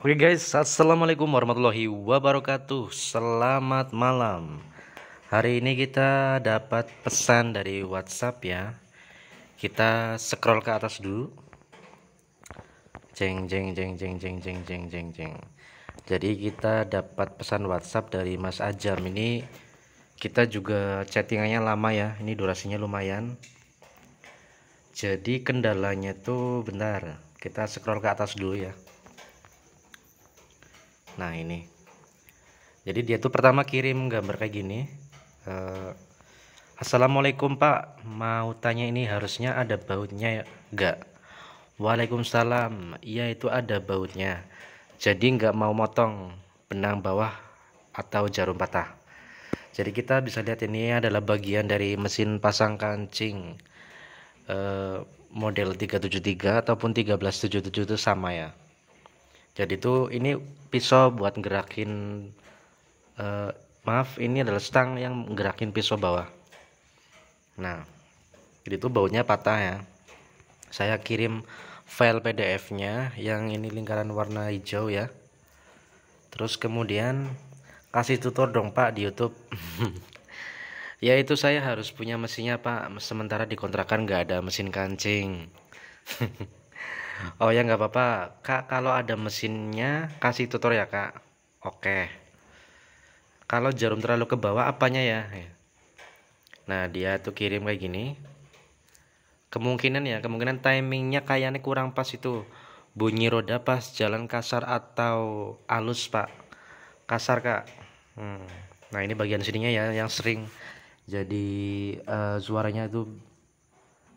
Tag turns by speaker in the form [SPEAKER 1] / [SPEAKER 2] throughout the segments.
[SPEAKER 1] Oke guys, assalamualaikum warahmatullahi wabarakatuh. Selamat malam. Hari ini kita dapat pesan dari WhatsApp ya. Kita scroll ke atas dulu. Jeng jeng jeng jeng jeng jeng jeng jeng jeng. Jadi kita dapat pesan WhatsApp dari Mas Ajam. Ini kita juga chattingannya lama ya. Ini durasinya lumayan. Jadi kendalanya tuh bentar. Kita scroll ke atas dulu ya. Nah ini. Jadi dia tuh pertama kirim gambar kayak gini. Eh, Assalamualaikum Pak, mau tanya ini harusnya ada bautnya ya? Enggak. Waalaikumsalam, iya itu ada bautnya. Jadi nggak mau motong benang bawah atau jarum patah. Jadi kita bisa lihat ini adalah bagian dari mesin pasang kancing eh, model 373 ataupun 1377 itu sama ya. Jadi tuh ini pisau buat gerakin maaf, ini adalah stang yang gerakin pisau bawah. Nah, jadi itu bautnya patah ya. Saya kirim file PDF-nya yang ini lingkaran warna hijau ya. Terus kemudian kasih tutor dong Pak di YouTube. Ya itu saya harus punya mesinnya Pak. Sementara di kontrakan nggak ada mesin kancing. Oh ya nggak apa-apa Kak, kalau ada mesinnya kasih tutor ya Kak. Oke. Kalau jarum terlalu ke bawah apanya ya? Nah dia tuh kirim kayak gini. Kemungkinan timingnya kayaknya kurang pas itu. Bunyi roda pas jalan kasar atau halus Pak. Kasar Kak. Hmm. Nah ini bagian sininya ya yang sering jadi suaranya itu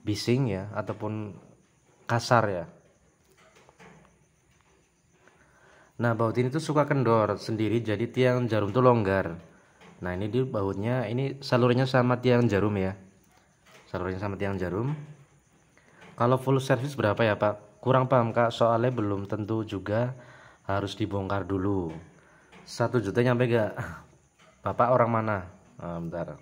[SPEAKER 1] bising ya ataupun kasar ya. Nah baut ini tuh suka kendor sendiri jadi tiang jarum tuh longgar. Nah ini di bautnya ini salurnya sama tiang jarum ya. Salurnya sama tiang jarum. Kalau full service berapa ya Pak? Kurang paham Kak, soalnya belum tentu juga harus dibongkar dulu. 1 juta nyampe gak? Bapak orang mana? Bentar.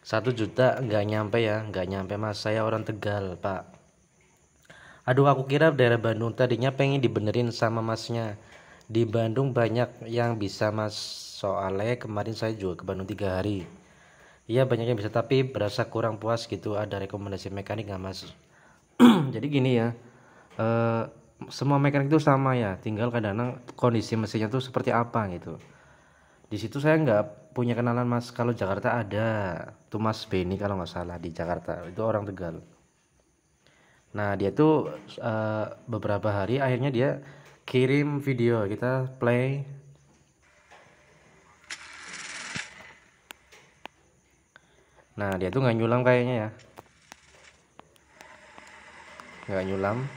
[SPEAKER 1] 1 juta nggak nyampe ya, nggak nyampe Mas. Saya orang Tegal Pak. Aduh aku kira daerah Bandung, tadinya pengen dibenerin sama Masnya. Di Bandung banyak yang bisa Mas. Soalnya kemarin saya juga ke Bandung 3 hari. Iya banyak yang bisa tapi berasa kurang puas gitu. Ada rekomendasi mekanik nggak Mas? Jadi gini ya, eh, semua mekanik itu sama ya, tinggal kadang-kadang kondisi mesinnya tuh seperti apa gitu. Di situ saya nggak punya kenalan Mas. Kalau Jakarta ada tuh Mas Beni kalau nggak salah, di Jakarta itu orang Tegal. Nah dia tuh beberapa hari akhirnya dia kirim video, kita play. Nah dia tuh nggak nyulam kayaknya ya, nggak nyulam.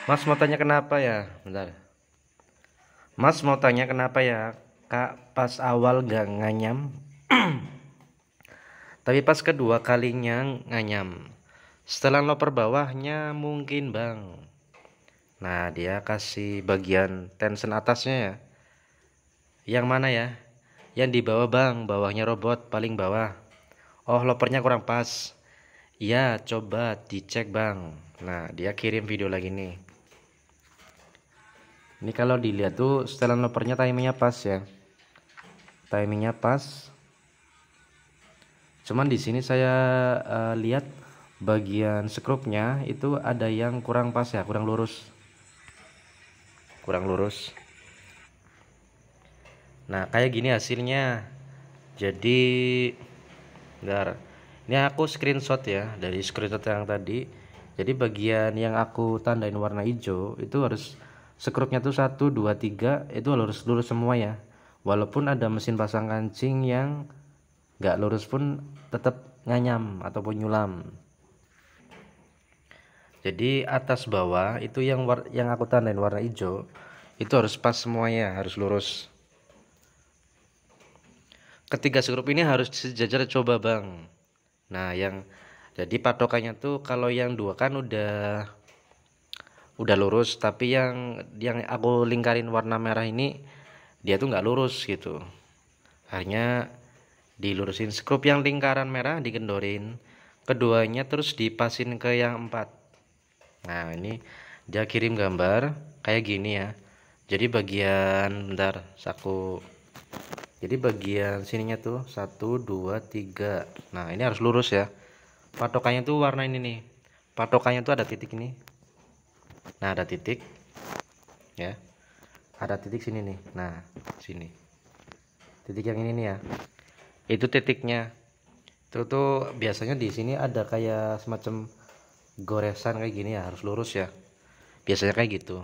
[SPEAKER 1] Mas mau tanya kenapa ya, bentar. Mas mau tanya kenapa ya Kak, pas awal nggak nganyam tapi pas kedua kalinya nganyam. Setelah loper bawahnya mungkin bang. Nah dia kasih bagian tension atasnya ya. Yang mana ya? Yang di bawah bang, bawahnya robot paling bawah. Oh lopernya kurang pas. Iya coba dicek bang. Nah dia kirim video lagi nih. Ini kalau dilihat tuh setelan lopernya timingnya pas ya. Timingnya pas. Cuman di sini saya lihat bagian skrupnya itu ada yang kurang pas ya, kurang lurus. Kurang lurus. Nah, kayak gini hasilnya. Jadi, bentar. Ini aku screenshot ya dari screenshot yang tadi. Jadi bagian yang aku tandain warna hijau itu harus skrupnya tuh 1 2 3 itu harus lurus semua ya. Walaupun ada mesin pasang kancing yang nggak lurus pun tetap nganyam ataupun nyulam. Jadi atas bawah itu yang aku tandain warna hijau itu harus pas semuanya, harus lurus. Ketiga skrup ini harus sejajar coba bang. Nah yang jadi patokannya tuh kalau yang dua kan udah lurus, tapi yang aku lingkarin warna merah ini dia tuh nggak lurus gitu. Akhirnya dilurusin. Skrup yang lingkaran merah dikendorin, keduanya terus dipasin ke yang 4. Nah ini dia kirim gambar kayak gini ya. Jadi bagian, bentar aku, jadi bagian sininya tuh 1 2 3. Nah ini harus lurus ya. Patokannya tuh warna ini nih, patokannya tuh ada titik ini. Nah ada titik ya, ada titik sini nih. Nah sini titik yang ini nih ya, itu titiknya. Itu tuh biasanya di sini ada kayak semacam goresan kayak gini ya, harus lurus ya, biasanya kayak gitu.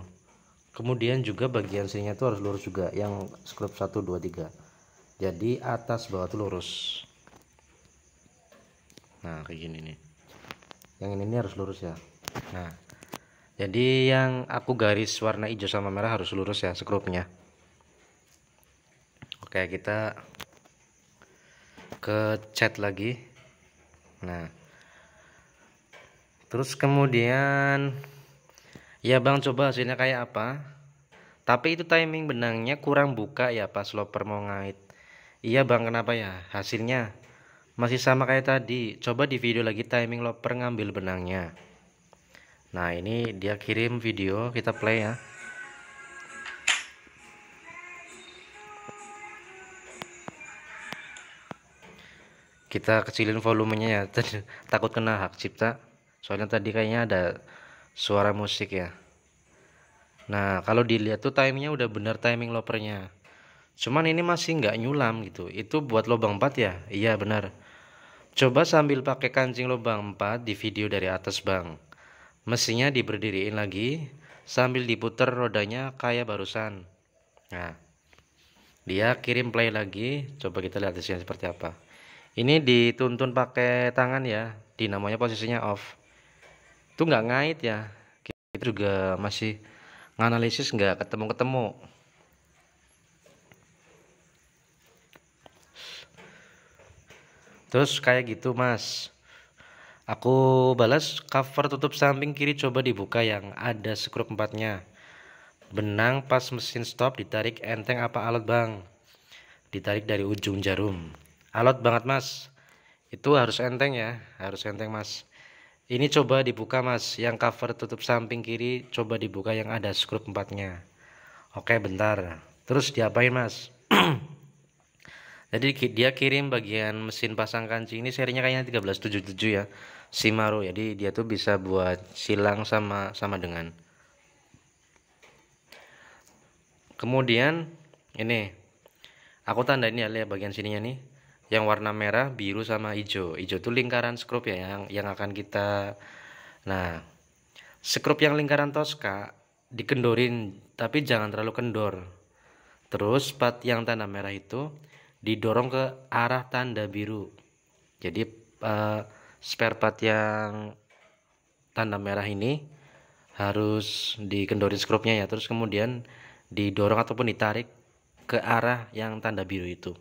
[SPEAKER 1] Kemudian juga bagian sininya tuh harus lurus juga, yang skrup 1 2 3. Jadi atas bawah tuh lurus. Nah kayak gini nih, yang ini harus lurus ya. Nah jadi yang aku garis warna hijau sama merah harus lurus ya skrupnya. Oke, kita ke cat lagi. Nah terus kemudian ya bang, coba hasilnya kayak apa. Tapi itu timing benangnya kurang buka ya pas loper mau ngait. Iya bang, kenapa ya? Hasilnya masih sama kayak tadi. Coba di video lagi timing loper ngambil benangnya. Nah ini dia kirim video, kita play ya. Kita kecilin volumenya ya, takut kena hak cipta. Soalnya tadi kayaknya ada suara musik ya. Nah kalau dilihat tuh timingnya udah bener, timing lopernya. Cuman ini masih nggak nyulam gitu. Itu buat lubang 4 ya? Iya benar. Coba sambil pakai kancing lubang 4 di video dari atas bang. Mesinnya diberdiriin lagi sambil diputer rodanya kayak barusan. Nah dia kirim play lagi. Coba kita lihat hasilnya seperti apa. Ini dituntun pakai tangan ya, dinamonya posisinya off. Itu nggak ngait ya. Kita juga masih nganalisis nggak ketemu-ketemu. Terus kayak gitu mas. Aku balas cover tutup samping kiri, coba dibuka yang ada skrup 4-nya. Benang pas mesin stop ditarik enteng apa alot bang? Ditarik dari ujung jarum. Alot banget mas. Itu harus enteng ya, harus enteng mas. Ini coba dibuka mas, yang cover tutup samping kiri coba dibuka yang ada skrup 4-nya. Oke bentar. Terus diapain mas? Jadi dia kirim bagian mesin pasang kancing, ini serinya kayaknya 1377 ya, Shimano. Jadi dia tuh bisa buat silang sama dengan. Kemudian ini aku tandain ya, lihat bagian sininya nih, yang warna merah, biru sama hijau. Hijau tuh lingkaran skrup ya, yang akan kita. Nah skrup yang lingkaran Tosca dikendorin, tapi jangan terlalu kendor. Terus part yang tanda merah itu didorong ke arah tanda biru. Jadi spare part yang tanda merah ini harus dikendorin skrupnya ya, terus kemudian didorong ataupun ditarik ke arah yang tanda biru itu.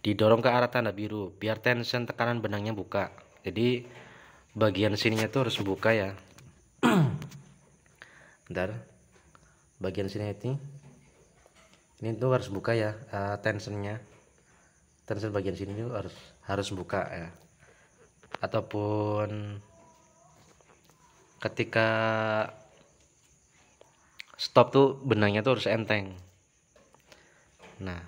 [SPEAKER 1] Didorong ke arah tanda biru biar tension tekanan benangnya buka. Jadi bagian sininya tuh harus buka ya. Bentar, bagian sini ini tuh harus buka ya, tensionnya, tension bagian sini tuh harus buka ya. Ataupun ketika stop tuh benangnya tuh harus enteng. Nah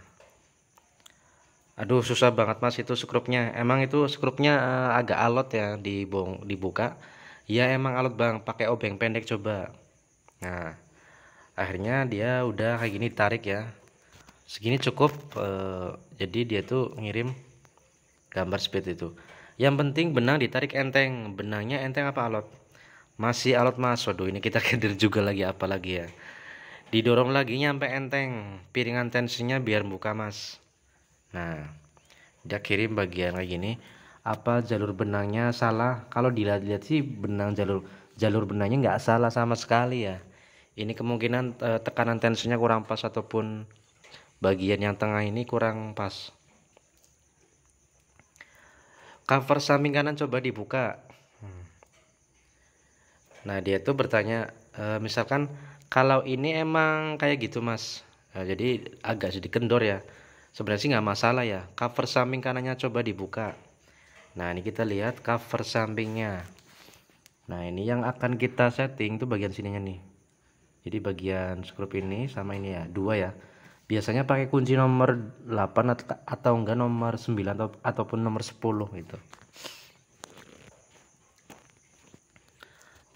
[SPEAKER 1] aduh susah banget mas itu skrupnya. Emang itu skrupnya agak alot ya, dibuka ya, emang alot bang, pakai obeng pendek coba. Nah akhirnya dia udah kayak gini, tarik ya, segini cukup. Jadi dia tuh ngirim gambar seperti itu. Yang penting benang ditarik enteng. Benangnya enteng apa alot? Masih alot mas. Waduh ini kita keder juga lagi, apa lagi ya, didorong lagi nyampe enteng, piringan tensinya biar buka mas. Nah dia kirim bagian kayak gini. Apa jalur benangnya salah? Kalau dilihat-lihat sih benang jalur benangnya nggak salah sama sekali ya. Ini kemungkinan tekanan tensinya kurang pas, ataupun bagian yang tengah ini kurang pas. Cover samping kanan coba dibuka. Nah dia tuh bertanya, misalkan kalau ini emang kayak gitu mas, nah, jadi agak sedikit kendor ya. Sebenarnya sih nggak masalah ya. Cover samping kanannya coba dibuka. Nah, ini kita lihat cover sampingnya. Nah, ini yang akan kita setting tuh bagian sininya nih. Jadi bagian skrup ini sama ini ya, dua ya. Biasanya pakai kunci nomor 8 atau enggak nomor 9 ataupun nomor 10 gitu.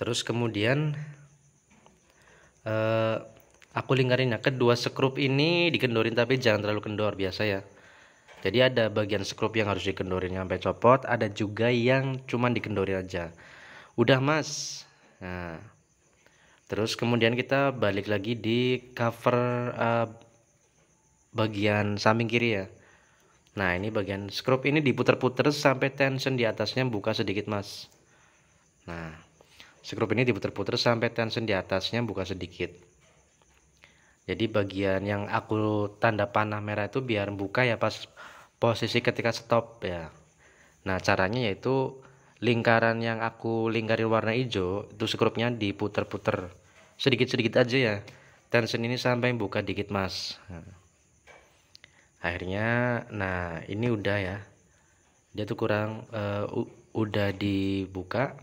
[SPEAKER 1] Terus kemudian aku lingkarin ya, kedua skrup ini dikendorin tapi jangan terlalu kendor biasa ya. Jadi ada bagian skrup yang harus dikendorin sampai copot, ada juga yang cuman dikendorin aja. Udah mas. Nah, terus kemudian kita balik lagi di cover bagian samping kiri ya. Nah, ini bagian skrup ini diputer-puter sampai tension di atasnya buka sedikit mas. Nah, skrup ini diputer-puter sampai tension di atasnya buka sedikit. Jadi bagian yang aku tanda panah merah itu biar buka ya pas posisi ketika stop ya. Nah, caranya yaitu lingkaran yang aku lingkarin warna hijau itu skrupnya diputer-puter sedikit-sedikit aja ya. Tension ini sampai buka dikit mas. Nah, akhirnya, nah ini udah ya. Dia tuh kurang udah dibuka.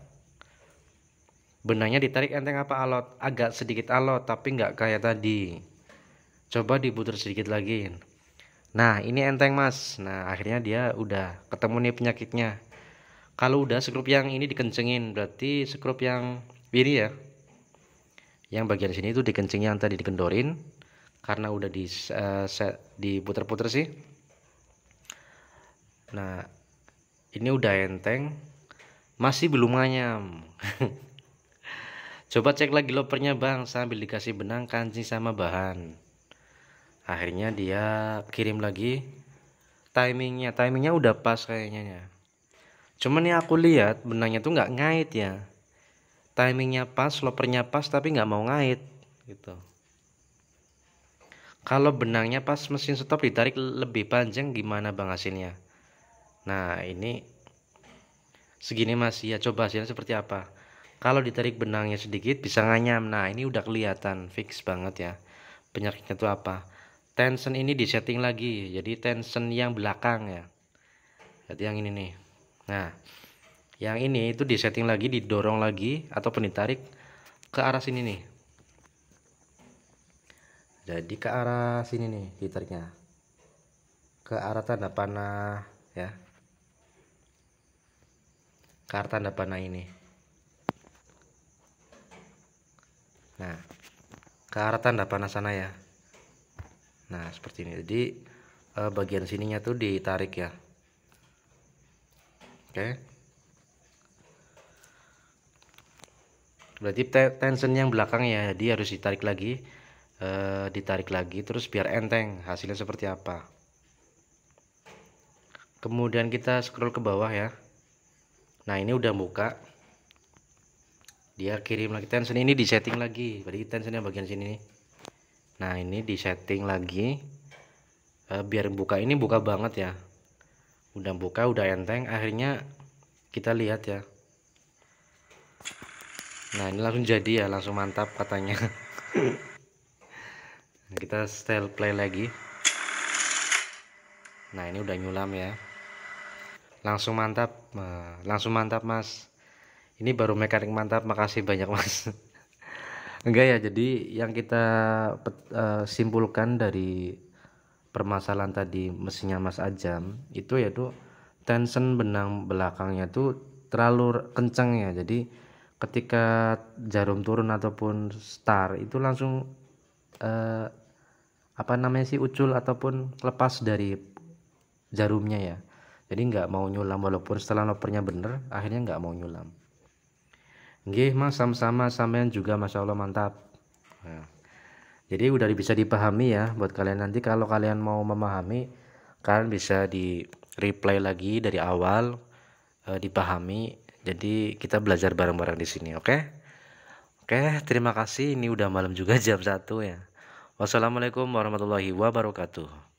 [SPEAKER 1] Benangnya ditarik enteng apa alot? Agak sedikit alot tapi nggak kayak tadi. Coba diputar sedikit lagi. Nah, ini enteng mas. Nah, akhirnya dia udah ketemu nih penyakitnya. Kalau udah skrup yang ini dikencengin, berarti skrup yang ini ya, yang bagian sini itu dikencengin, yang tadi dikendorin karena udah diputer-puter sih. Nah, ini udah enteng, masih belum nganyam. Coba cek lagi lopernya bang, sambil dikasih benang, kancing sama bahan. Akhirnya dia kirim lagi. Timingnya udah pas kayaknya ya. Cuman ya aku lihat benangnya tuh nggak ngait ya. Timingnya pas, lopernya pas tapi nggak mau ngait gitu. Kalau benangnya pas mesin stop ditarik lebih panjang gimana bang hasilnya? Nah, ini segini mas ya, coba hasilnya seperti apa. Kalau ditarik benangnya sedikit bisa nganyam. Nah, ini udah kelihatan fix banget ya penyakitnya tuh apa. Tension ini disetting lagi, jadi tension yang belakang ya, jadi yang ini nih. Nah, yang ini itu disetting lagi, didorong lagi ataupun ditarik ke arah sini nih. Jadi ke arah sini nih ditariknya, ke arah tanda panah ya, ke arah tanda panah ini. Nah, ke arah tanda panah sana ya. Nah, seperti ini. Jadi bagian sininya tuh ditarik ya. Oke. Berarti tension yang belakang ya, dia harus ditarik lagi. Ditarik lagi terus biar enteng. Hasilnya seperti apa. Kemudian kita scroll ke bawah ya. Nah, ini udah buka. Dia kirim lagi tension ini disetting lagi. Berarti tensionnya bagian sini nih. Nah, ini disetting lagi biar buka, ini buka banget ya. Udah buka, udah enteng. Akhirnya kita lihat ya. Nah, ini langsung jadi ya, langsung mantap katanya. Kita setel play lagi. Nah, ini udah nyulam ya. Langsung mantap. Langsung mantap mas. Ini baru mekanik mantap, makasih banyak mas. Enggak ya, jadi yang kita simpulkan dari permasalahan tadi mesinnya Mas Ajam itu yaitu tension benang belakangnya tuh terlalu kencang ya. Jadi ketika jarum turun ataupun start itu langsung apa namanya sih, ucul ataupun lepas dari jarumnya ya. Jadi nggak mau nyulam walaupun setelah lopernya bener, akhirnya nggak mau nyulam. Nggih mas, sama-sama, sampean juga masya Allah mantap. Nah, jadi udah bisa dipahami ya buat kalian. Nanti kalau kalian mau memahami, kalian bisa di replay lagi dari awal, dipahami. Jadi kita belajar bareng-bareng di sini, oke? Oke, terima kasih. Ini udah malam juga, jam 1 ya. Wassalamualaikum warahmatullahi wabarakatuh.